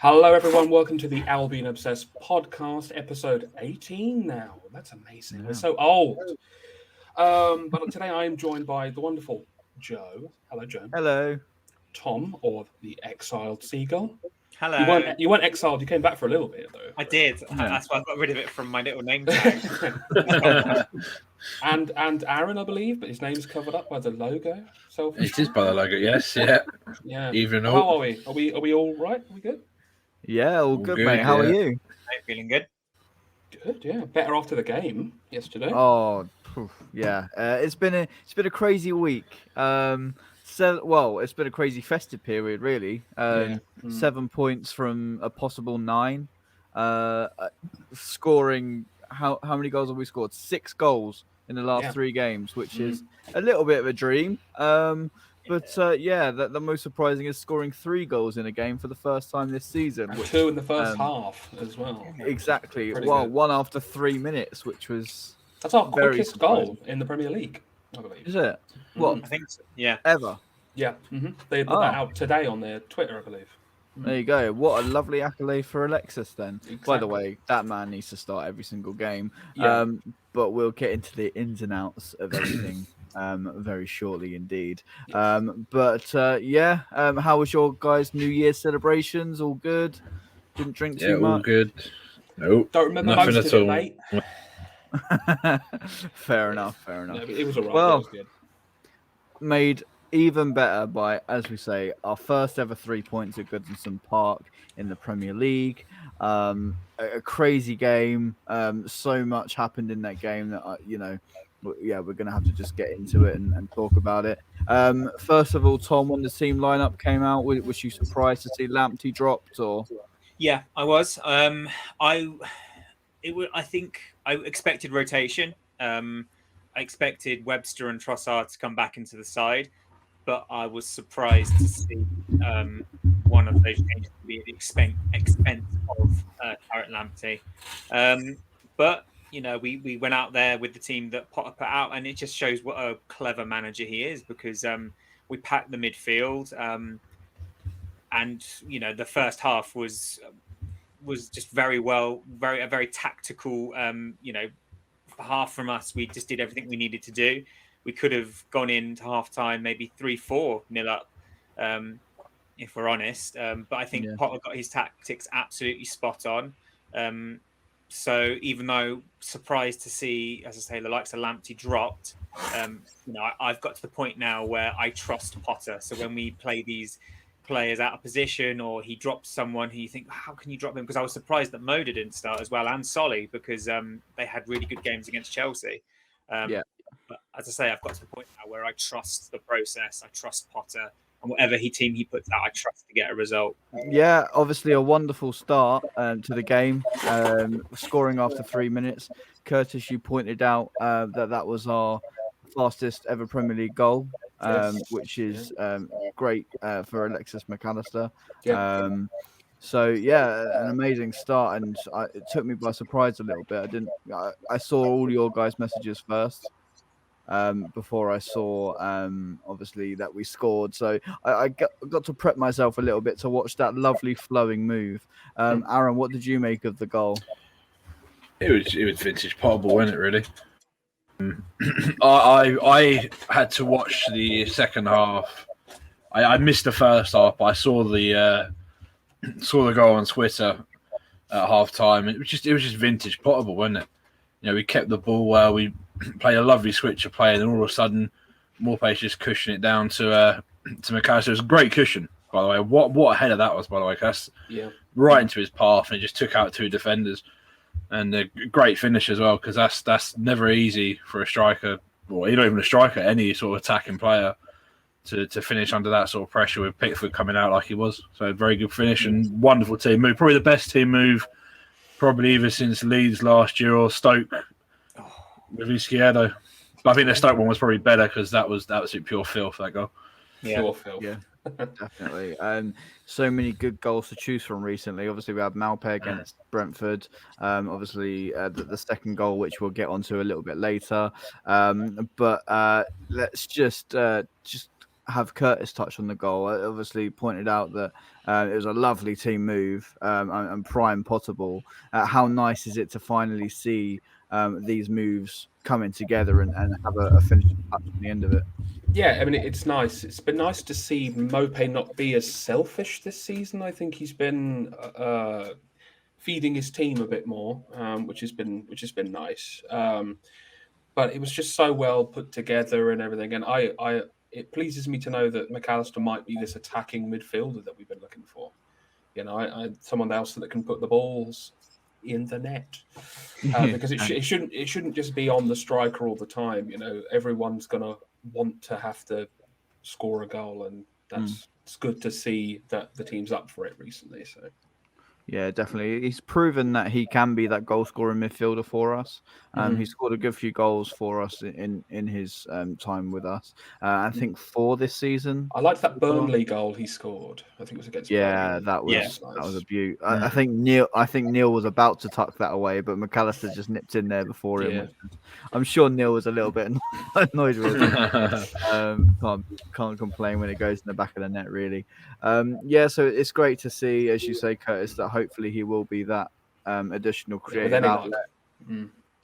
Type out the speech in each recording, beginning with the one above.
Hello, everyone. Welcome to the Albion Obsessed podcast, episode 18 now. That's amazing. We're so old. But today I am joined by the wonderful Joe. Hello, Joe. Hello. Tom, or the exiled seagull. Hello. You weren't exiled. You came back for a little bit, though. I did. Yeah. That's why I got rid of it from my little name tag. and Aaron, I believe, but his name's covered up by the logo. It is by the logo, yes, yeah. Yeah. Even How are we? Are we all right? Are we good? Yeah, all good, mate. How are you? I'm feeling good. Good, yeah. Better after the game yesterday. Oh, yeah. It's been a crazy week. It's been a crazy festive period, really. 7 points from a possible 9. Scoring how many goals have we scored? 6 goals in the last 3 games, which is a little bit of a dream. The most surprising is scoring 3 goals in a game for the first time this season. And 2 in the first half as well. Exactly. Well, 1 after 3 minutes, which was that's our quickest goal in the Premier League, I believe. Is it? What? I think so. Yeah. Ever? Yeah. Mm-hmm. They put that out today on their Twitter, I believe. There you go. What a lovely accolade for Alexis then. Exactly. By the way, that man needs to start every single game. Yeah. But we'll get into the ins and outs of everything very shortly indeed. How was your guys' New Year's celebrations? All good? Didn't drink too much? Yeah, all good. Nope. Don't remember nothing most at of all. It, mate. Fair enough. No, it was all right. Well, it was good. Made even better by, as we say, our first ever 3 points at Goodison Park in the Premier League. A crazy game. So much happened in that game that we're going to have to just get into it and talk about it. First of all, Tom, when the team lineup came out, was you surprised to see Lamptey dropped? Or yeah, I was. I think I expected rotation. I expected Webster and Trossard to come back into the side, but I was surprised to see one of those changes to be at the expense of Tarek Lamptey. But we went out there with the team that Potter put out, and it just shows what a clever manager he is, because we packed the midfield, and the first half was just a very tactical, half from us. We just did everything we needed to do. We could have gone into half time maybe 3-4 nil up, if we're honest. But I think Potter got his tactics absolutely spot on. So even though surprised to see, as I say, the likes of Lamptey dropped, I've got to the point now where I trust Potter. So when we play these players out of position, or he drops someone who you think, how can you drop him? Because I was surprised that Moda didn't start as well, and Solly, because they had really good games against Chelsea. But as I say, I've got to the point now where I trust the process. I trust Potter. And whatever team he puts out, I trust to get a result. Yeah, obviously a wonderful start to the game, scoring after 3 minutes. Kurtis, you pointed out that was our fastest ever Premier League goal, which is great for Alexis McAllister. Yeah. An amazing start, and it took me by surprise a little bit. I saw all your guys' messages first. Before I saw, obviously, that we scored. So I got to prep myself a little bit to watch that lovely flowing move. Aaron, what did you make of the goal? It was vintage potable, wasn't it, really? I had to watch the second half. I missed the first half, but I saw the goal on Twitter at half time. It was just vintage potable, wasn't it? We kept the ball well. We played a lovely switch of play, and then all of a sudden, Morpay just cushioned it down to McAllister. It was a great cushion, by the way. What a header that was, by the way. That's right into his path, and it just took out 2 defenders. And a great finish as well, because that's never easy for a striker, or not even a striker, any sort of attacking player, to finish under that sort of pressure with Pickford coming out like he was. So very good finish and wonderful team move. Probably the best team move, probably either since Leeds last year or Stoke with Izquierdo. But I think the Stoke one was probably better, because that was pure filth, that goal. Yeah. Pure filth. Yeah. Definitely. So many good goals to choose from recently. Obviously, we had Malpe against Brentford. Obviously, the second goal, which we'll get onto a little bit later. But let's just have Kurtis touch on the goal. I obviously pointed out that it was a lovely team move and prime potable. How nice is it to finally see these moves coming together and have a finishing touch at the end of it? Yeah, I mean, it's nice. It's been nice to see Mope not be as selfish this season. I think he's been feeding his team a bit more, which has been nice. But it was just so well put together and everything. And it pleases me to know that McAllister might be this attacking midfielder that we've been looking for. You know, I someone else that can put the balls in the net, because it shouldn't just be on the striker all the time. You know, everyone's gonna want to have to score a goal, and it's good to see that the team's up for it recently. So. Yeah, definitely. He's proven that he can be that goal scoring midfielder for us. He scored a good few goals for us in his time with us. I think 4 this season. I liked that Burnley goal he scored. I think it was against. Yeah, Burnley. that was a beaut. I think Neil was about to tuck that away, but McAllister just nipped in there before him. I'm sure Neil was a little bit annoyed with it. Can't complain when it goes in the back of the net, really. So it's great to see, as you say, Kurtis, that hopefully he will be that additional creative outlet.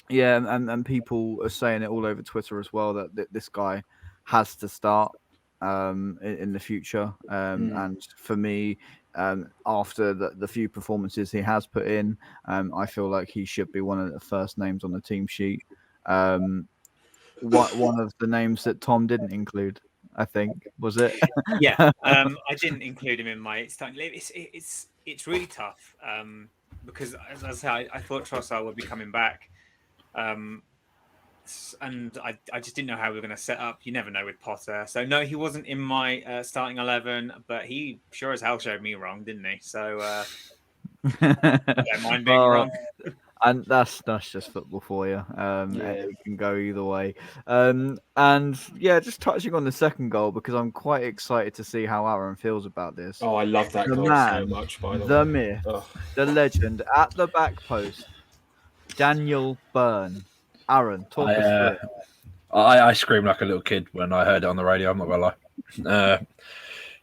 Yeah, and people are saying it all over Twitter as well that this guy has to start in the future. And for me, after the few performances he has put in, I feel like he should be one of the first names on the team sheet. One of the names that Tom didn't include, I think, was it? Yeah, I didn't include him in my starting. It's really tough because, as I say, I thought Trossard would be coming back, and I just didn't know how we were going to set up. You never know with Potter. So no, he wasn't in my starting 11, but he sure as hell showed me wrong, didn't he? So I don't mind being wrong. And that's just football for you. It can go either way. Just touching on the second goal, because I'm quite excited to see how Aaron feels about this. Oh, I love that goal so much, by the way. The myth, the legend, at the back post, Daniel Byrne. Aaron, talk us through it. I screamed like a little kid when I heard it on the radio, I'm not going to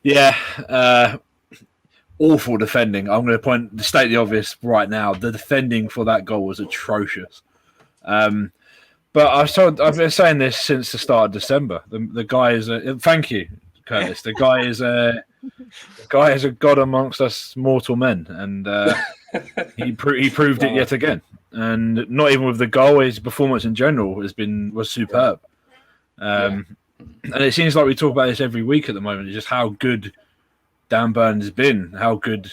lie. Awful defending. I'm going to state the obvious right now. The defending for that goal was atrocious. But I've been saying this since the start of December. The guy is thank you, Kurtis. The guy is a god amongst us mortal men, and he proved it yet again. And not even with the goal, his performance in general was superb. And it seems like we talk about this every week at the moment. Just how good Dan Burn has been, how good,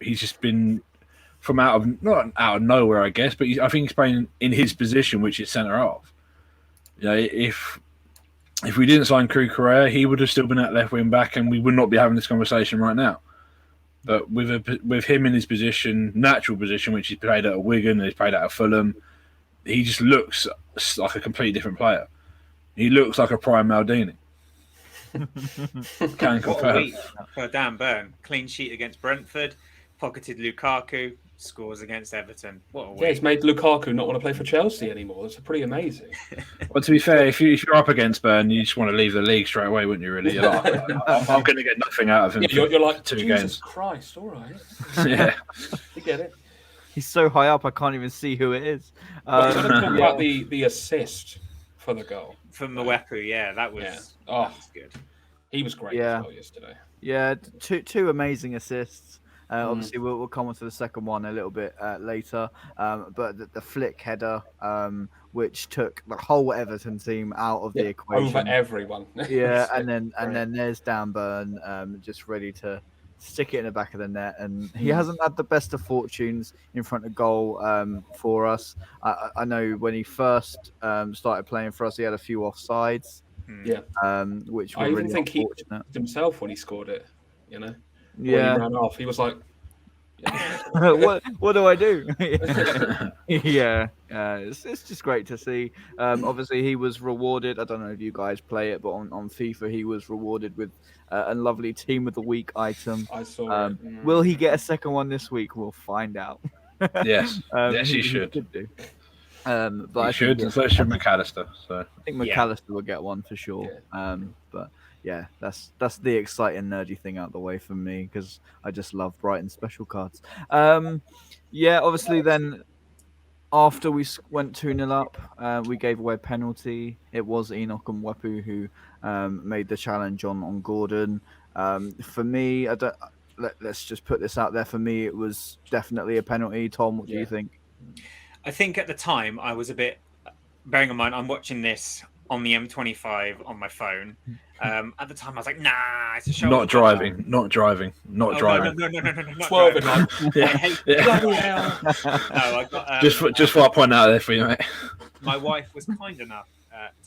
he's just been from not out of nowhere, I guess, but I think he's playing in his position, which is centre half. If we didn't sign Crew Correa, he would have still been at left wing back, and we would not be having this conversation right now. But with him in his position, natural position, which he's played at Wigan, he's played at Fulham, he just looks like a completely different player. He looks like a prime Maldini. Can confirm. For Dan Burn, clean sheet against Brentford, pocketed Lukaku, scores against Everton. What a week. Yeah, it's made Lukaku not want to play for Chelsea anymore. It's pretty amazing. Well, to be fair, if you're up against Burn, you just want to leave the league straight away, wouldn't you? Really, you're like, I'm going to get nothing out of him. Yeah, you're like, 2 Jesus games. Christ! All right. Yeah, you get it. He's so high up, I can't even see who it is. We're going to talk about the assist for the goal from Mwepu. Yeah, that was good. He was great as well yesterday. Yeah, two amazing assists. Obviously, we'll come on to the second one a little bit later. But the flick header, which took the whole Everton team out of the equation. Over everyone. Yeah, and then there's Dan Burn just ready to stick it in the back of the net. And he hasn't had the best of fortunes in front of goal for us. I know when he first started playing for us, he had a few offsides. Yeah, which were I even really think unfortunate. He himself when he scored it. Yeah, when he ran off, he was like, "What do I do?" It's just great to see. Obviously, he was rewarded. I don't know if you guys play it, but on FIFA, he was rewarded with a lovely Team of the Week item. I saw it. Will he get a second one this week? We'll find out. Yes, he should. Do. But he should. So should McAllister. So I think McAllister will get one for sure. But yeah, that's the exciting nerdy thing out the way for me because I just love Brighton special cards. Yeah, obviously then after we went 2-0 up, we gave away a penalty. It was Enoch and Wepu who made the challenge on Gordon. For me, I don't. Let's just put this out there. For me, it was definitely a penalty. Tom, what do you think? I think at the time I was a bit. Bearing in mind, I'm watching this on the M25 on my phone. At the time, I was like, "Nah, it's a shoulder." Not driving. Not driving. Not Oh, driving. no, not Swerving, driving. like, Yeah. I hate. Yeah. bloody hell. No, I got. Just for I point out there for you, mate. My wife was kind enough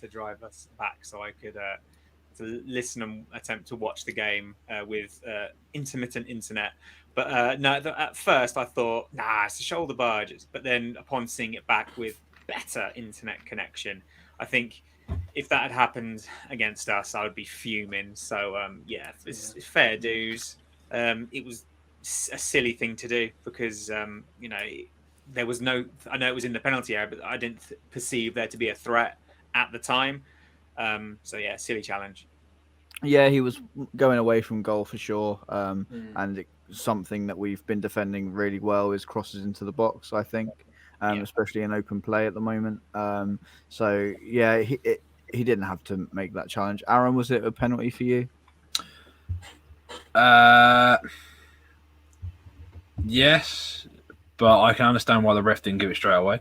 to drive us back, so I could to listen and attempt to watch the game with intermittent internet. But no, at first I thought, nah, it's a shoulder barge. But then upon seeing it back with better internet connection, I think if that had happened against us, I would be fuming. So yeah, it's fair dues. It was a silly thing to do because you know there was no. I know it was in the penalty area, but I didn't perceive there to be a threat at the time. So yeah, silly challenge. Yeah, he was going away from goal for sure, and something that we've been defending really well is crosses into the box. I think, especially in open play at the moment. So yeah, he didn't have to make that challenge. Aaron, was it a penalty for you? Yes, but I can understand why the ref didn't give it straight away.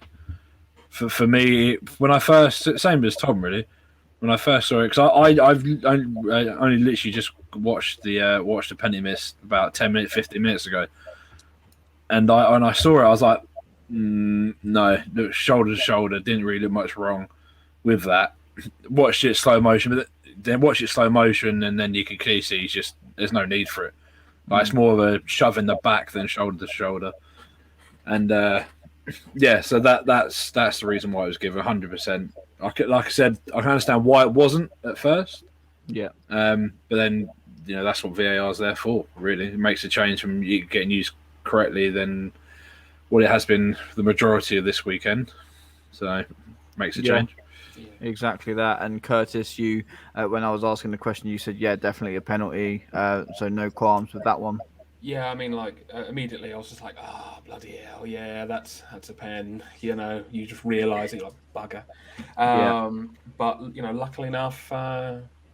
For me, when I first, same as Tom, really. When I first saw it, because I've only literally just watched the penalty miss about 10 minutes, 15 minutes ago, and when I saw it, I was like, no, look, shoulder to shoulder, didn't really look much wrong with that. Watched it slow motion, but then watch it slow motion, and then you can clearly see there's no need for it. Like, it's more of a shove in the back than shoulder to shoulder, and yeah, so that's the reason why it was given 100%. Like I said, I can understand why it wasn't at first. Yeah. But then that's what VAR is there for. Really, it makes a change from getting used correctly than what it has been the majority of this weekend. So it makes a change. Exactly that. And Kurtis, you when I was asking the question, you said definitely a penalty. So no qualms with that one. Yeah, I mean, like immediately I was just like, oh, bloody hell, yeah, that's a pen. You just realise it, like bugger. But luckily enough,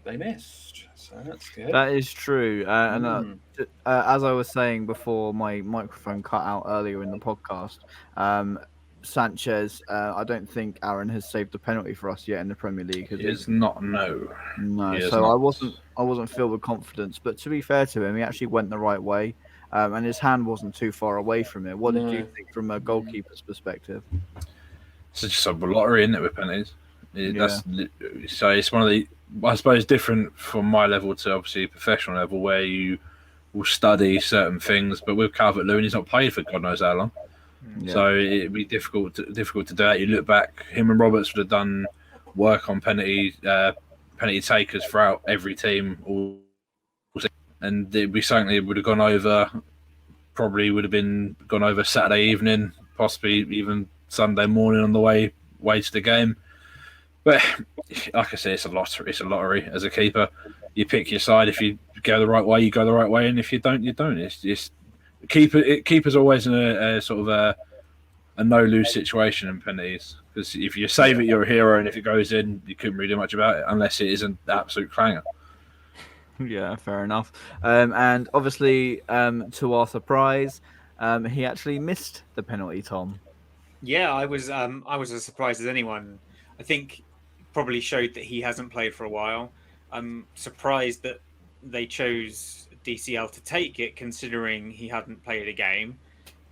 they missed, so that's good. That is true. And as I was saying before, my microphone cut out earlier in the podcast. Sanchez, I don't think Aaron has saved a penalty for us yet in the Premier League. It's not, no. So I wasn't filled with confidence. But to be fair to him, he actually went the right way, and his hand wasn't too far away from it. What did you think from a goalkeeper's perspective? It's just a lottery, isn't it, with penalties? So it's one of the, I suppose, different from my level to obviously professional level, where you will study certain things. But with Calvert-Lewin, he's not played for God knows how long. Yeah. So it'd be difficult to do that. You look back, him and Roberts would have done work on penalty takers throughout every team, and we certainly would have gone over. Probably would have been gone over Saturday evening, possibly even Sunday morning on the way to the game. But like I say, it's a lottery. It's a lottery as a keeper. You pick your side. If you go the right way, you go the right way, and if you don't, you don't. It's keeper's always in a sort of a no-lose situation in penalties, because if you save it, you're a hero, and if it goes in, you couldn't really do much about it unless it is an absolute clanger. Yeah, fair enough. And obviously, to our surprise, he actually missed the penalty, Tom. Yeah, I was as surprised as anyone. I think probably showed that he hasn't played for a while. I'm surprised that they chose DCL to take it, considering he hadn't played a game.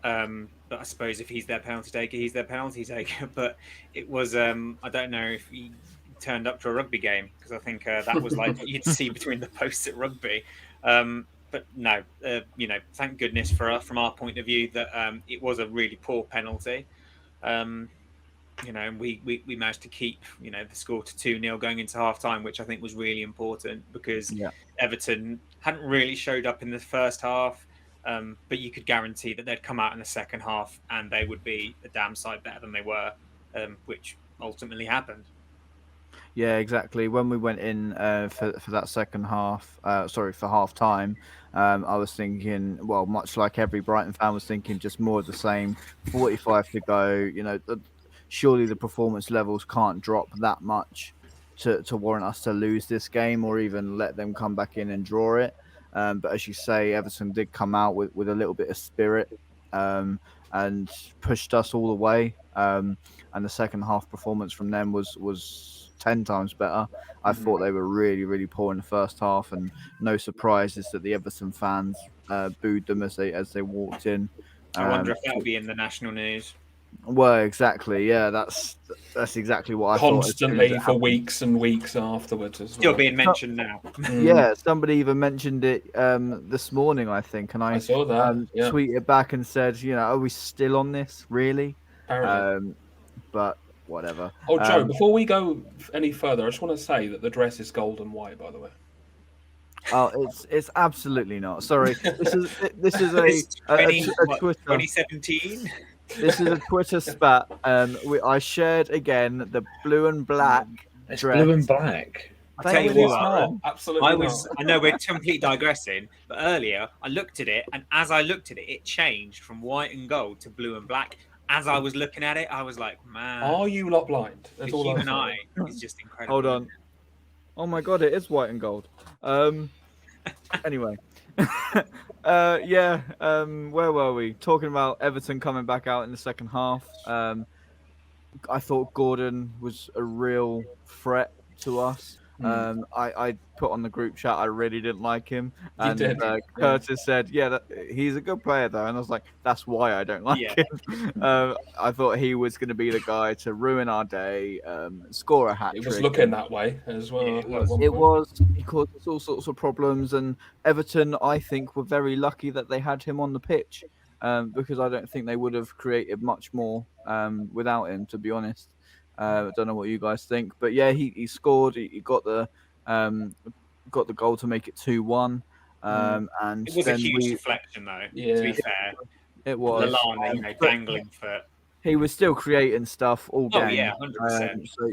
But I suppose if he's their penalty taker, he's their penalty taker. But it was, I don't know if he turned up to a rugby game, because I think that was like what you'd see between the posts at rugby. But no, thank goodness from our point of view that it was a really poor penalty. We managed to keep the score to 2-0 going into half time, which I think was really important, because Everton hadn't really showed up in the first half, but you could guarantee that they'd come out in the second half and they would be a damn sight better than they were, which ultimately happened. Yeah, exactly. When we went in for that second half, for half time, I was thinking, well, much like every Brighton fan was thinking, just more of the same. 45 to go. Surely the performance levels can't drop that much to warrant us to lose this game or even let them come back in and draw it. But as you say, Everton did come out with a little bit of spirit and pushed us all the way. And the second half performance from them was 10 times better. I thought they were really, really poor in the first half, and no surprises that the Everton fans booed them as they walked in. I wonder if that'll be in the national news. Well, exactly. Yeah, that's exactly what I thought. Constantly for weeks and weeks afterwards as well. Still being mentioned now. Yeah, somebody even mentioned it this morning, I think, and I saw that. Tweeted back and said, are we still on this? Really? Apparently. But whatever. Oh, Joe, before we go any further, I just want to say that the dress is gold and white, by the way. Oh, it's absolutely not. Sorry, this is a Twitter 2017. This is a Twitter spat. I shared again the blue and black It's dress. blue and black. I'll tell you what, not. Absolutely I know we're completely digressing, but earlier I looked at it, and as I looked at it, it changed from white and gold to blue and black. As I was looking at it, I was like, man. Are you lot blind? That's the human eye is just incredible. Hold on. Oh my god, it is white and gold. Anyway. Where were we? Talking about Everton coming back out in the second half. I thought Gordon was a real threat to us. I put on the group chat I really didn't like him, and Kurtis said, he's a good player though, and I was like, that's why I don't like him. I thought he was going to be the guy to ruin our day, score a hat trick. It was looking that way as well. It was. He caused us all sorts of problems, and Everton, I think, were very lucky that they had him on the pitch, because I don't think they would have created much more without him, to be honest. I don't know what you guys think, but yeah, he scored. He got the goal to make it 2-1. And it was a huge deflection, though. Yeah. To be fair, it was. Lallana, dangling foot. He was still creating stuff all game. Oh yeah, 100%. So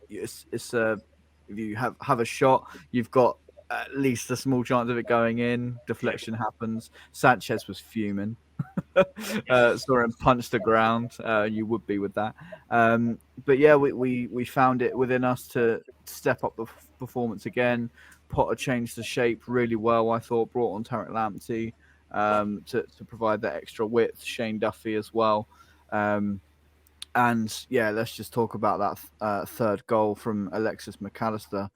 it's if you have a shot, you've got at least a small chance of it going in. Deflection happens. Sanchez was fuming. Saw him punch the ground. You would be with that. But yeah, we found it within us to step up the performance again. Potter changed the shape really well, I thought. Brought on Tarek Lamptey to provide that extra width. Shane Duffy as well. And yeah, let's just talk about that third goal from Alexis McAllister.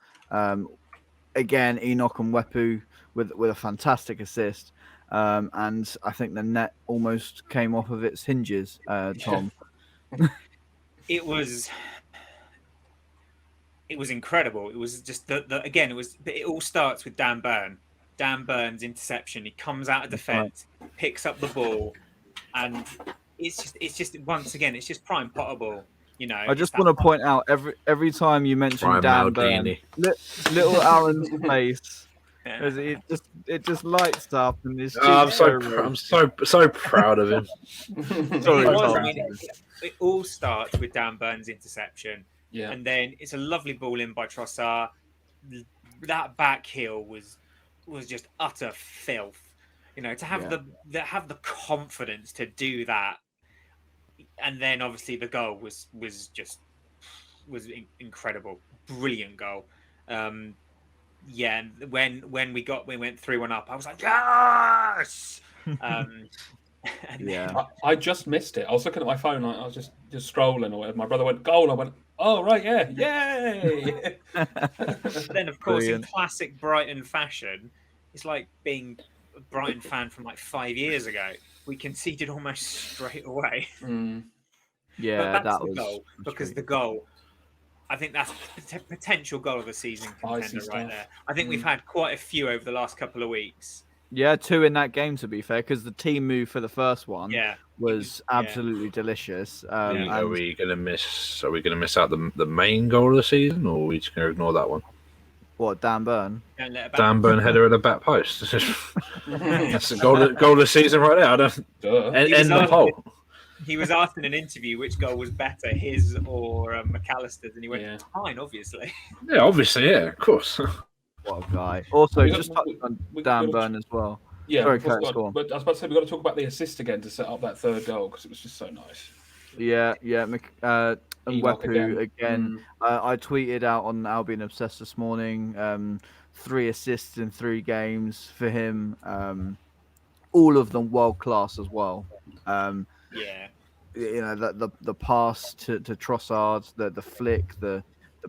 Again, Enoch and Wepu with a fantastic assist. And I think the net almost came off of its hinges, Tom. It was incredible. It was just again. It all starts with Dan Burn. Dan Burn's interception. He comes out of defence, picks up the ball, and it's just once again, it's just prime Potter ball. I just want to point out every time you mention prime Dan Burn, little Aaron's face. It just lights up, and it's. I'm so proud of him. Sorry, it all starts with Dan Burn's interception, and then it's a lovely ball in by Trossard. That back heel was just utter filth. To have the confidence to do that, and then obviously the goal was incredible, brilliant goal. Yeah, when we went 3-1 up, I was like, yes. I just missed it. I was looking at my phone. I was just scrolling or whatever. My brother went goal. I went, oh right, yeah, yay. Then of course, in classic Brighton fashion, it's like being a Brighton fan from like 5 years ago. We conceded almost straight away. Yeah, that was the goal, because the goal. I think that's a potential goal of the season contender right there. I think we've had quite a few over the last couple of weeks. Yeah, 2 in that game, to be fair, because the team move for the first one was absolutely delicious. Are we going to miss out the main goal of the season, or are we just going to ignore that one? What, Dan Burn? Dan Burn header at the back post. That's the goal of the season right there. I don't end the poll. he was asked in an interview which goal was better, his or McAllister's, and he went, Yeah. "Mine, obviously." Yeah, obviously, yeah, of course. What a guy. Also, We just got- touch on we Dan gotta- Burn as well. Yeah, Sorry, before Curtis, go on. but I was about to say we've got to talk about the assist again to set up that third goal because it was just so nice. Yeah, and Enoch Wepu again. again. I tweeted out on Albion Obsessed this morning. 3 assists in 3 games for him. All of them world class as well. Yeah. You know, the pass to Trossard, the flick, the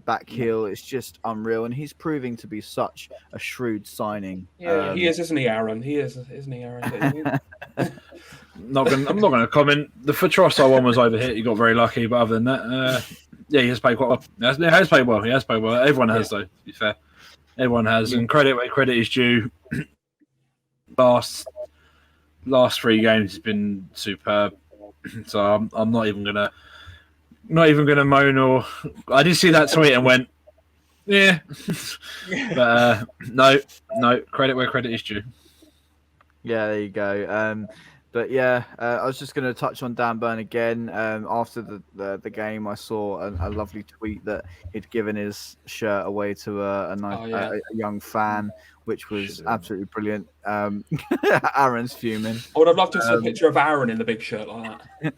back heel, it's just unreal, and he's proving to be such a shrewd signing. Yeah, he is, isn't he, Aaron? He is, isn't he, Aaron? I'm not gonna comment. The Trossard one was overhit. He got very lucky, but other than that, yeah, he has played quite well. He has played well. He has played well. Everyone has, though. To be fair, everyone has, and credit where credit is due. Last 3 games has been superb. So I'm not even gonna moan. Or I did see that tweet and went, yeah, but no, credit where credit is due. Yeah, there you go. But yeah, I was just going to touch on Dan Burn again. After the game, I saw a lovely tweet that he'd given his shirt away to a young fan, which was absolutely brilliant. Aaron's fuming. I would have loved to see a picture of Aaron in the big shirt like that.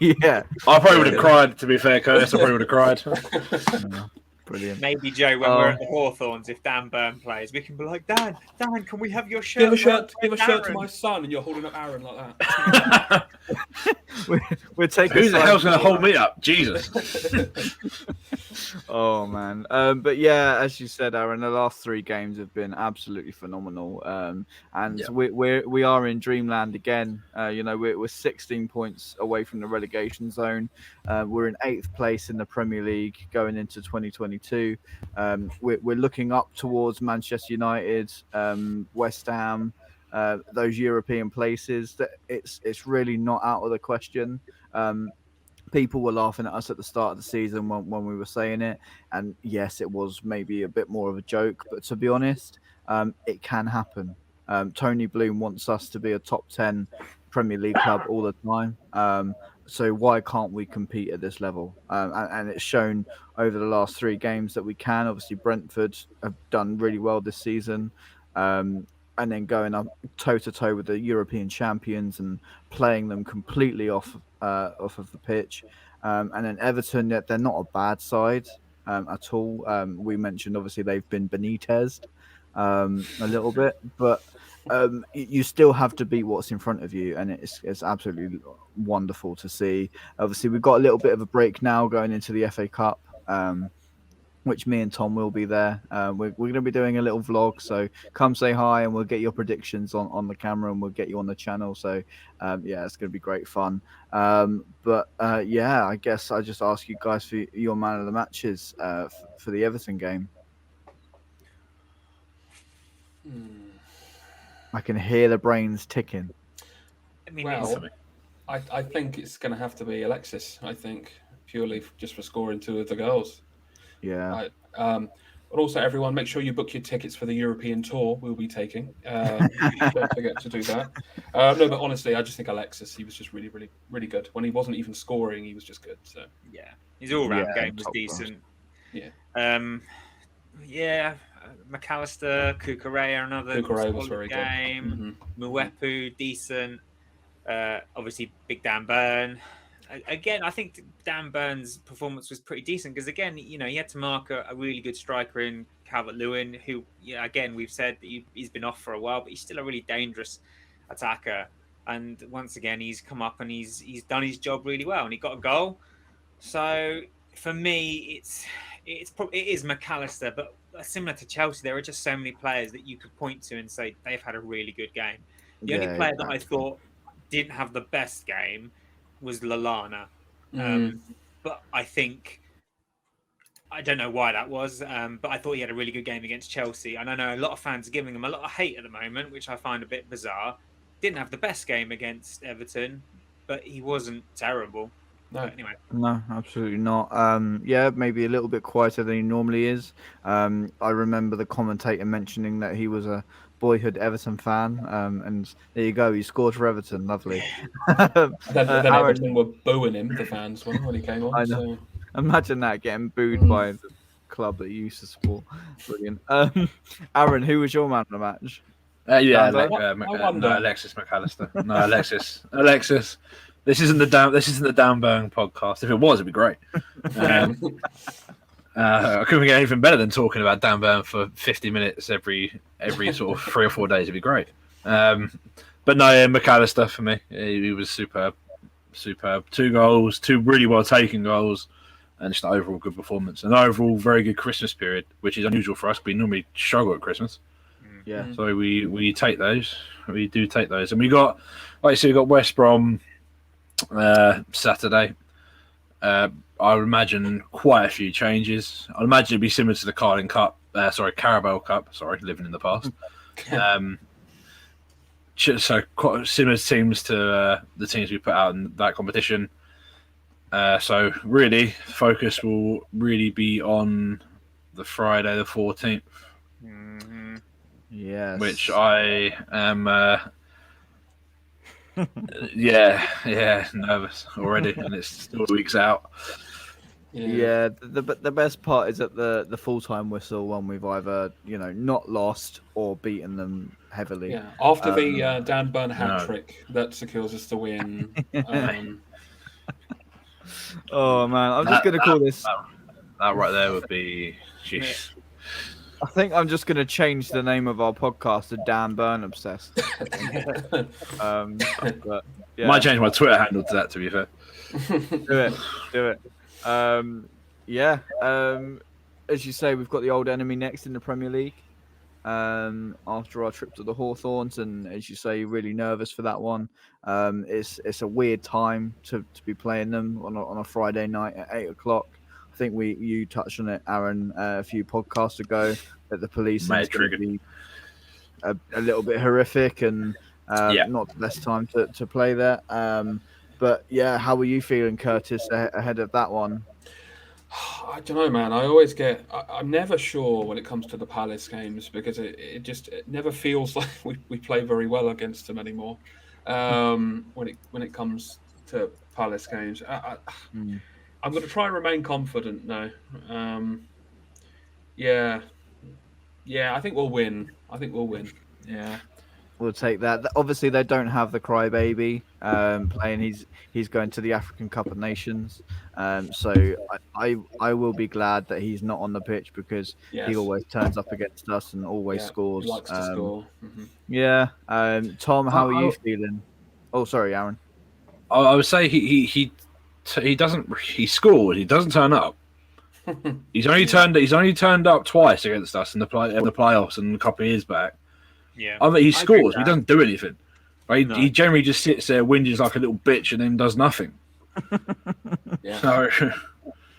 Yeah, I probably would have cried. To be fair, Curtis, I probably would have cried. Brilliant. Maybe, Joe, when we're at the Hawthorns, if Dan Burn plays, we can be like, Dan, can we have your shirt? Give a shirt to my son, and you're holding up Aaron like that. we're taking. Who the hell's going to hold me up? Jesus. Oh man, but yeah, as you said, Aaron, the last 3 games have been absolutely phenomenal. And we are in dreamland again. You know, we're 16 points away from the relegation zone. We're in 8th place in the Premier League going into 2022. We're looking up towards Manchester United, West Ham, those European places. That it's really not out of the question. People were laughing at us at the start of the season when we were saying it, and yes, it was maybe a bit more of a joke, but to be honest, it can happen. Tony Bloom wants us to be a top 10 Premier League club all the time, so why can't we compete at this level? And it's shown over the last 3 games that we can. Obviously, Brentford have done really well this season, and then going up toe to toe with the European champions and playing them completely off of the pitch. And then Everton, they're not a bad side at all. We mentioned obviously they've been Benitez'd a little bit, but you still have to beat what's in front of you, and it's absolutely wonderful to see. Obviously, we've got a little bit of a break now going into the FA Cup. Which me and Tom will be there. We're going to be doing a little vlog, so come say hi and we'll get your predictions on the camera and we'll get you on the channel. So, yeah, it's going to be great fun. But yeah, I guess I just ask you guys for your man of the matches for the Everton game. I can hear the brains ticking. I mean, Well, I think it's going to have to be Alexis, I think, purely just for scoring 2 of the goals. Yeah. But also, everyone, make sure you book your tickets for the European tour we'll be taking. Don't forget to do that. No, but honestly, I just think Alexis, he was just really, really, really good. When he wasn't even scoring, he was just good. So yeah, his all-round game was decent. Yeah. Yeah, McAllister, Kukurea, another was very game. Mwepu, decent. Obviously, big Dan Burn. Again, I think Dan Burn's performance was pretty decent because, again, you know, he had to mark a really good striker in Calvert-Lewin, who, again, we've said that he's been off for a while, but he's still a really dangerous attacker. And once again, he's come up and he's done his job really well, and he got a goal. So for me, it is McAllister, but similar to Chelsea, there are just so many players that you could point to and say they've had a really good game. The only player that I thought didn't have the best game was Lallana. But I think, I don't know why that was, but I thought he had a really good game against Chelsea. And I know a lot of fans are giving him a lot of hate at the moment, which I find a bit bizarre. Didn't have the best game against Everton, but he wasn't terrible. No, anyway. No, absolutely not. Yeah, maybe a little bit quieter than he normally is. I remember the commentator mentioning that he was a boyhood Everton fan, and there you go. He scored for Everton. Lovely. Then Aaron, Everton were booing him, the fans were, when he came on. I know. So. Imagine that getting booed by the club that you used to support. Brilliant. Aaron, who was your man of the match? Yeah, Danbo? wonder. Alexis McAllister. No, Alexis. This isn't the Dan Burn podcast. If it was, it'd be great. I couldn't get anything better than talking about Dan Burn for 50 minutes every sort of 3 or 4 days. It'd be great. But no, McAllister for me. He was superb. 2 goals, 2 really well taken goals, and just an overall good performance. An overall very good Christmas period, which is unusual for us. We normally struggle at Christmas. Yeah. So we take those. We do take those. And we got, like you said, we got West Brom Saturday. I would imagine quite a few changes. I'd imagine it'd be similar to the Carabao Cup. Sorry, living in the past. So quite similar teams to the teams we put out in that competition. So really, focus will really be on the Friday the 14th. Mm-hmm. Yes. Which I am, nervous already, and it's still weeks out. Yeah, the best part is that the full-time whistle when we've either not lost or beaten them heavily. Yeah, after the Dan Burn hat trick that secures us the win. Oh man, I'm just gonna call this. That right there would be. Geez. I think I'm just going to change the name of our podcast to Dan Burn Obsessed. But, yeah. Might change my Twitter handle to that, to be fair. Do it. As you say, we've got the old enemy next in the Premier League. After our trip to the Hawthorns, and as you say, really nervous for that one. It's a weird time to be playing them on a Friday night at 8:00. I think you touched on it, Aaron, a few podcasts ago, that the police is going to be a little bit horrific and not the best time to play there. But yeah, how were you feeling, Kurtis, ahead of that one? I don't know, man. I'm never sure when it comes to the Palace games because it never feels like we play very well against them anymore. When it comes to Palace games, I'm going to try and remain confident now. I think we'll win. Yeah. We'll take that. Obviously, they don't have the crybaby playing. He's going to the African Cup of Nations. So I will be glad that he's not on the pitch because he always turns up against us and always scores. He likes to score. Mm-hmm. Yeah. Tom, how are you feeling? Oh, sorry, Aaron. I would say he doesn't. He scored. He doesn't turn up. He's only turned up twice against us in the playoffs and a couple of years back. Yeah, I mean, he scores. He doesn't do anything. Right? No. He generally just sits there, whinges like a little bitch, and then does nothing. So,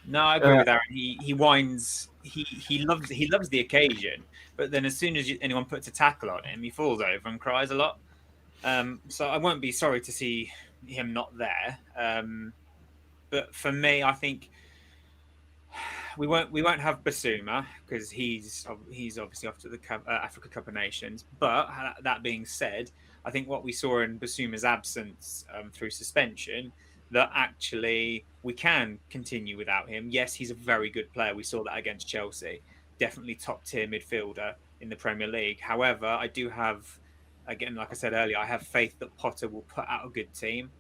no, I agree with Aaron. He whines. He loves the occasion, but then as soon as anyone puts a tackle on him, he falls over and cries a lot. So I won't be sorry to see him not there. But for me, I think we won't have Basuma because he's obviously off to the Africa Cup of Nations. But that being said, I think what we saw in Basuma's absence through suspension, that actually we can continue without him. Yes, he's a very good player. We saw that against Chelsea. Definitely top tier midfielder in the Premier League. However, I do have, again, like I said earlier, I have faith that Potter will put out a good team.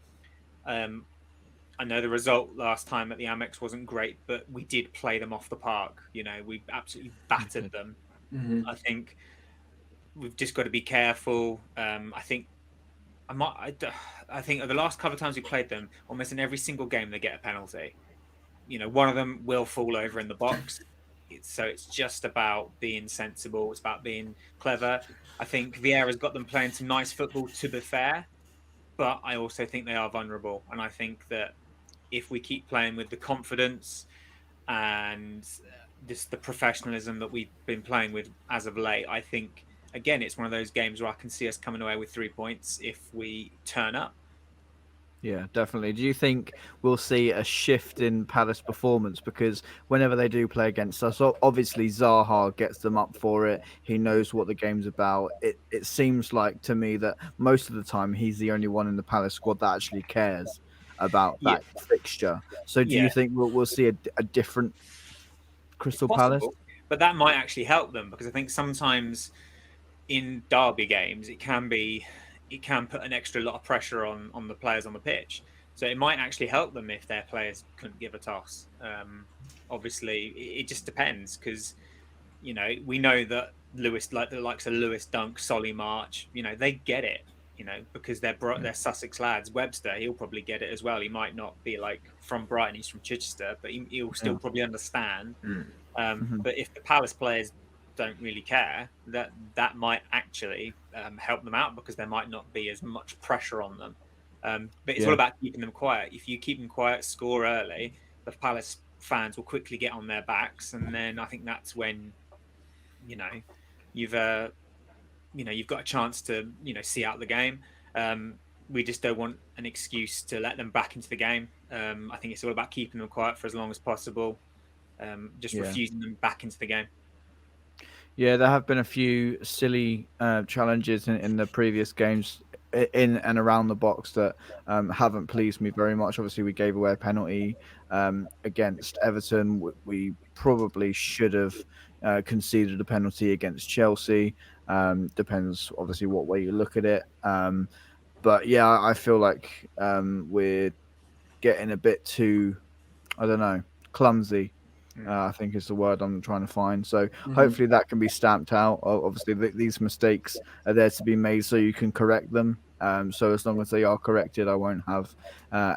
I know the result last time at the Amex wasn't great, but we did play them off the park. We absolutely battered them. Mm-hmm. I think we've just got to be careful. I think the last couple of times we played them, almost in every single game they get a penalty. One of them will fall over in the box. So it's just about being sensible. It's about being clever. I think Vieira's got them playing some nice football, to be fair. But I also think they are vulnerable. And I think that if we keep playing with the confidence and just the professionalism that we've been playing with as of late, I think, again, it's one of those games where I can see us coming away with 3 points if we turn up. Yeah, definitely. Do you think we'll see a shift in Palace performance? Because whenever they do play against us, obviously Zaha gets them up for it. He knows what the game's about. It seems like to me that most of the time he's the only one in the Palace squad that actually cares about Yeah, that fixture. So do you yeah, think we'll see a different it's Crystal Palace? possible, but that might actually help them because I think sometimes in derby games it can put an extra lot of pressure on the players on the pitch. So it might actually help them if their players couldn't give a toss. Obviously, it just depends because we know that Lewis, like the likes of Lewis Dunk, Solly March, they get it. Because they're Sussex lads. Webster, he'll probably get it as well. He might not be like from Brighton; he's from Chichester, but he'll still probably understand. Mhm. But if the Palace players don't really care, that might actually help them out because there might not be as much pressure on them. But it's all Yeah. about keeping them quiet. If you keep them quiet, score early, the Palace fans will quickly get on their backs, and then I think that's when you know you've you've got a chance to see out the game. We just don't want an excuse to let them back into the game. I think it's all about keeping them quiet for as long as possible, just Yeah. refusing them back into the game. Yeah, there have been a few silly challenges in the previous games in and around the box that haven't pleased me very much. Obviously, we gave away a penalty against Everton. We probably should have conceded a penalty against Chelsea. Depends, obviously, what way you look at it. But yeah, I feel like we're getting a bit too, I don't know, clumsy. I think is the word I'm trying to find. So hopefully that can be stamped out. Obviously, these mistakes are there to be made so you can correct them. So as long as they are corrected, I won't have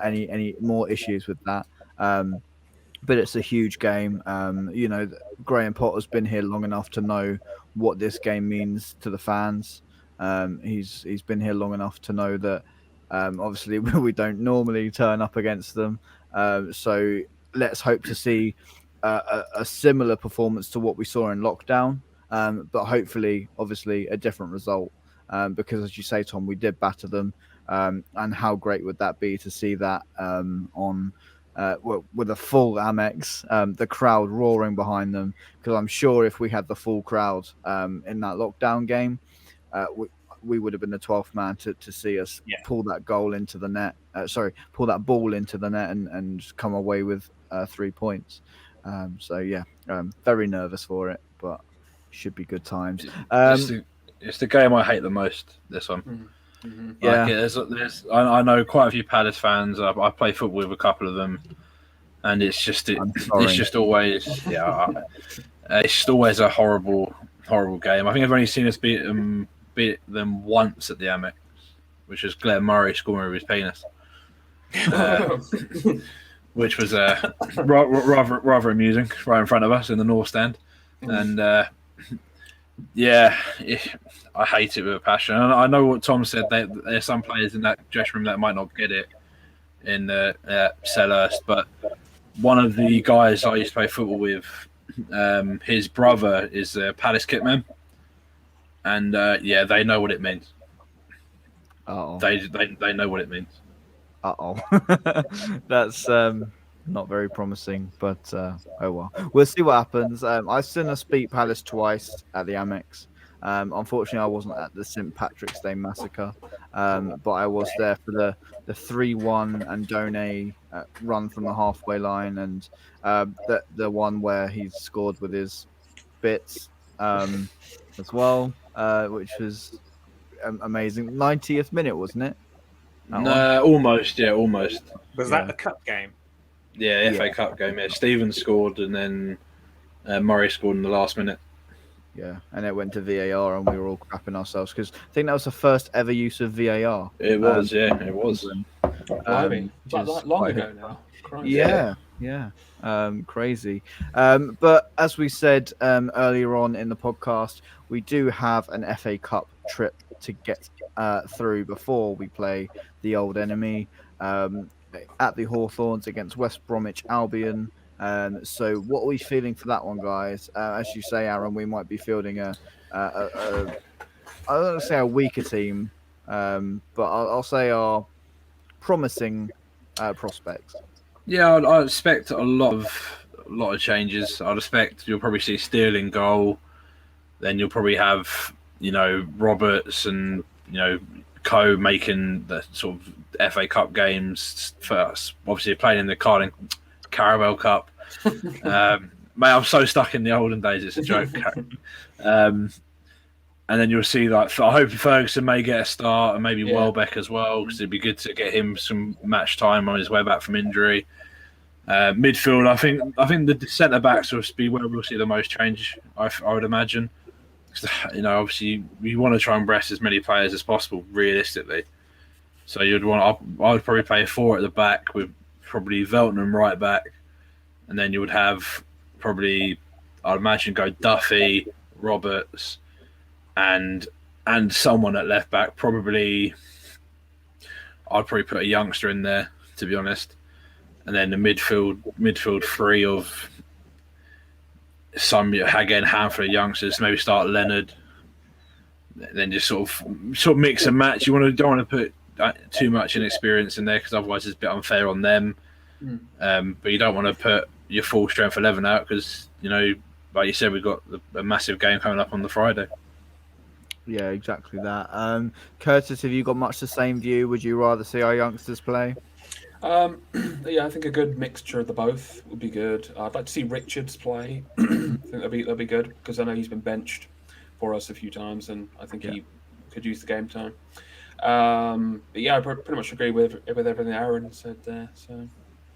any more issues with that. But it's a huge game. Graham Potter's been here long enough to know what this game means to the fans. He's been here long enough to know that obviously we don't normally turn up against them. So let's hope to see a similar performance to what we saw in lockdown, but hopefully, obviously, a different result. Because as you say, Tom, we did batter them, and how great would that be to see that on with a full Amex, the crowd roaring behind them. Because I'm sure if we had the full crowd in that lockdown game, we would have been the 12th man to see us pull that goal into the net. Pull that ball into the net and come away with 3 points. Very nervous for it, but should be good times. It's the game I hate the most. This one. Yeah. I know quite a few Palace fans. I play football with a couple of them, and it's just always it's just always a horrible game. I think I've only seen us beat them once at the Amex, which was Glenn Murray scoring with his penis, which was rather amusing, right in front of us in the North Stand, and I hate it with a passion. And I know what Tom said. There's some players in that dressing room that might not get it in Selhurst, but one of the guys I used to play football with, his brother is a Palace kitman, and they know what it means. They know what it means. That's not very promising, but oh well. We'll see what happens. I've seen us beat Palace twice at the Amex. Unfortunately, I wasn't at the St. Patrick's Day massacre, but I was there for the 3-1 and Andone run from the halfway line, and the one where he scored with his bits as well, which was amazing. 90th minute, wasn't it? Almost. Was that the cup game? Yeah, FA Cup game. Yeah, Stevens scored, and then Murray scored in the last minute. Yeah, and it went to VAR, and we were all crapping ourselves because I think that was the first ever use of VAR. It was, it was. That long ago now. Christ. Yeah. Crazy. But as we said earlier on in the podcast, we do have an FA Cup trip to get through before we play the old enemy at the Hawthorns against West Bromwich Albion. So what are we feeling for that one, guys? As you say, Aaron, we might be fielding I don't want to say a weaker team, but I'll say our promising prospects. Yeah, I expect a lot of changes. I'd expect you'll probably see Steele in goal. Then you'll probably have Roberts and Co making the sort of FA Cup games first. Obviously playing in the Carabao Cup. Mate, I'm so stuck in the olden days. It's a joke. And then you'll see, I hope Ferguson may get a start and maybe Welbeck as well, because it'd be good to get him some match time on his way back from injury. Midfield, I think the centre backs will be where we'll see the most change. I would imagine. Obviously you want to try and rest as many players as possible, realistically. So I would probably play 4 at the back with probably Veltman right back, and then you would have probably, I'd imagine, go Duffy, Roberts, and someone at left back. Probably, I'd probably put a youngster in there, to be honest, and then the midfield 3 of some handful of youngsters. Maybe start Leonard, then just sort of mix and match. Don't want to put too much inexperience in there, because otherwise it's a bit unfair on them. But you don't want to put your full strength 11 out, because like you said, we've got a massive game coming up on the Friday. Yeah, exactly that. Kurtis, have you got much the same view? Would you rather see our youngsters play? Yeah, I think a good mixture of the both would be good. I'd like to see Richards play. I think that'd be good, because I know he's been benched for us a few times, and I think he could use the game time. But yeah, I pretty much agree with everything Aaron said there. So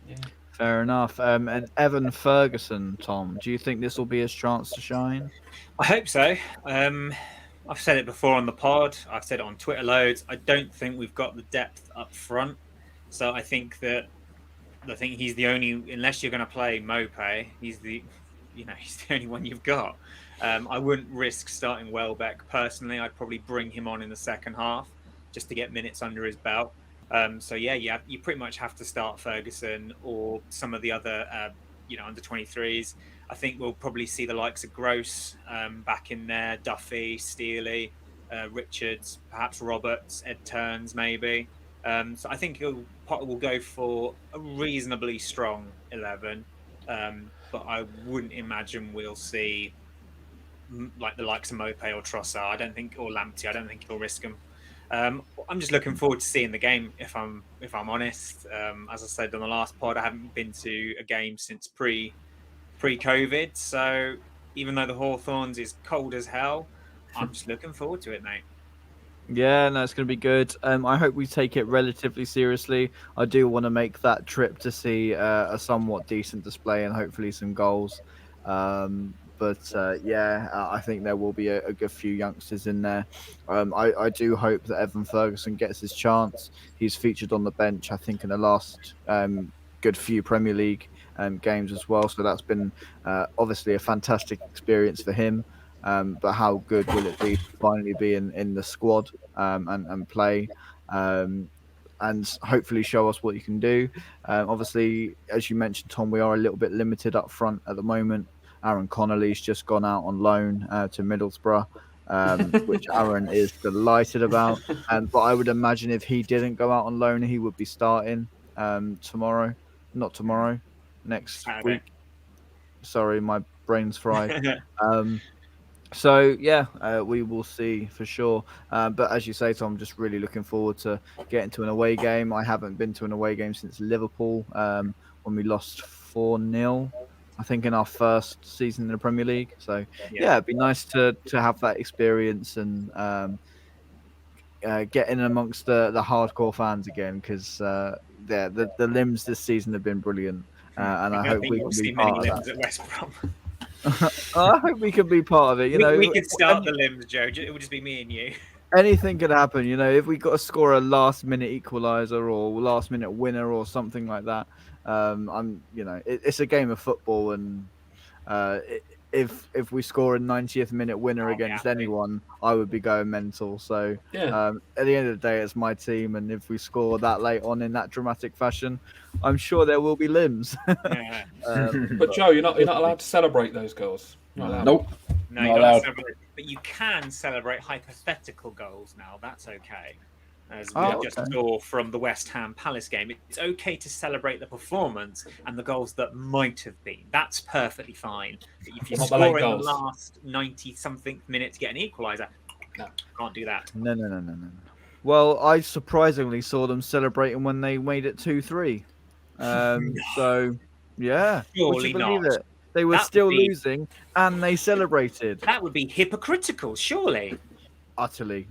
yeah. Fair enough. And Evan Ferguson, Tom, do you think this will be his chance to shine? I hope so. I've said it before on the pod. I've said it on Twitter loads. I don't think we've got the depth up front. So I think he's the only, unless you're going to play Mope, he's the only one you've got. I wouldn't risk starting Welbeck personally. I'd probably bring him on in the second half just to get minutes under his belt. You pretty much have to start Ferguson or some of the other under 23s. I think we'll probably see the likes of Gross back in there, Duffy, Steely, Richards, perhaps Roberts, Ed Turns maybe. So I think Potter will go for a reasonably strong 11, but I wouldn't imagine we'll see like the likes of Mope or Trossard. Or Lamptey. I don't think he'll risk them. I'm just looking forward to seeing the game. If I'm honest, as I said on the last pod, I haven't been to a game since pre-COVID. So even though the Hawthorns is cold as hell, I'm just looking forward to it, mate. Yeah, no, it's going to be good. I hope we take it relatively seriously. I do want to make that trip to see a somewhat decent display and hopefully some goals. I think there will be a good few youngsters in there. I do hope that Evan Ferguson gets his chance. He's featured on the bench, I think, in the last good few Premier League games as well. So that's been obviously a fantastic experience for him. But how good will it be to finally be in the squad and play and hopefully show us what you can do? Obviously, as you mentioned, Tom, we are a little bit limited up front at the moment. Aaron Connolly's just gone out on loan to Middlesbrough, which Aaron is delighted about. But I would imagine if he didn't go out on loan, he would be starting tomorrow. Not tomorrow, next Saturday. week. Sorry, my brain's fried. We will see for sure. But as you say, Tom, I'm just really looking forward to getting to an away game. I haven't been to an away game since Liverpool when we lost 4-0, I think, in our first season in the Premier League. So, it'd be nice to have that experience and get in amongst the hardcore fans again, because the limbs this season have been brilliant. And I hope we can be part of that. At West Brom. I hope we can be part of it. We could start the limbs, Joe. It would just be me and you. Anything could happen, if we got to score a last-minute equaliser or last-minute winner or something like that. It's a game of football, and if we score a 90th minute winner against anyone, I would be going mental. So at the end of the day, it's my team, and if we score that late on in that dramatic fashion, I'm sure there will be limbs. But Joe, you're not allowed to celebrate those goals. Nope. No, you're not allowed. But you can celebrate hypothetical goals now. That's okay. as we Oh, just okay. saw from the West Ham Palace game. It's okay to celebrate the performance and the goals that might have been. That's perfectly fine. But if you Not the late score in the goals. last 90-something minute to get an equaliser, No. can't do that. No. Well, I surprisingly saw them celebrating when they made it 2-3. So, yeah, would Surely you believe not. it? They were That would still be- losing, and they celebrated. That would be hypocritical, surely. Utterly.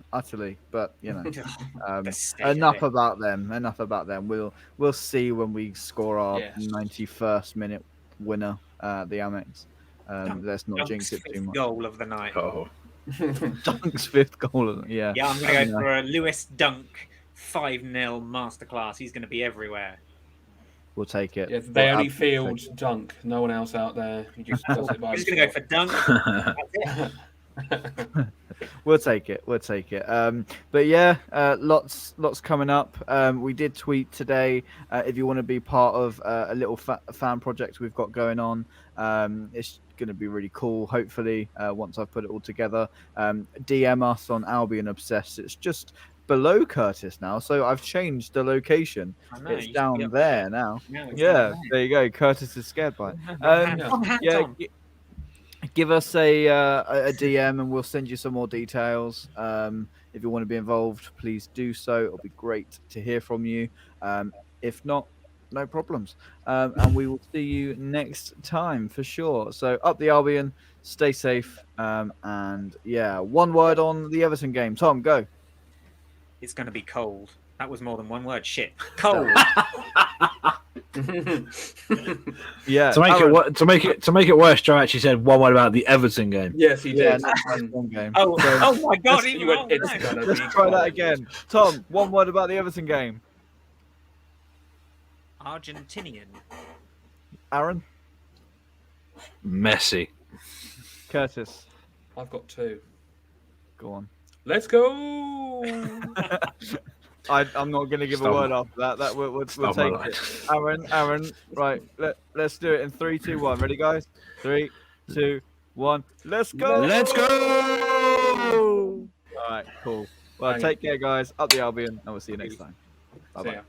But The state of enough it. about them. We'll see when we score our Yes. 91st minute winner, the Amex. Let's not Dunk's jinx it too fifth much. goal of the night. Oh, Dunk's 5th goal. Yeah. Yeah, I'm going to go for a Lewis Dunk 5-0 masterclass. He's going to be everywhere. We'll take it. Yeah, they We'll only absolutely field Dunk. No one else out there. He just does it by I'm just going to go for Dunk. That's it. We'll take it. But yeah, lots coming up. We did tweet today. If you want to be part of a little fan project we've got going on, it's going to be really cool. Hopefully, once I've put it all together, DM us on Albion Obsessed. It's just below Kurtis now, so I've changed the location. I know, It's you should be down up there now. Now it's Yeah, down there you go. Curtis is scared by it. there. yeah. Yeah, give us a DM and we'll send you some more details. If you want to be involved, please do so. It'll be great to hear from you. If not, no problems. And we will see you next time for sure. So up the Albion, stay safe. And yeah, one word on the Everton game. Tom, go. It's going to be cold. That was more than one word. Shit. Cold. Yeah. to make it worse, Joe actually said one word about the Everton game. Yes, he Yeah, did. that's one game. Oh, So oh my God. You went, it's no. gonna let's be try that cold. again. Tom, one word about the Everton game. Argentinian. Aaron, Messy. Curtis, I've got 2. go on. Let's go. I'm not going to give a Stop. word after that. That we'll Stop take my it. Aaron, right. Let's do it in 3, 2, 1. Ready, guys? 3, 2, 1. Let's go. Let's go! All right, cool. Well, Thank take care, guys. Up the Albion, and we'll see you next time. Bye See bye. ya.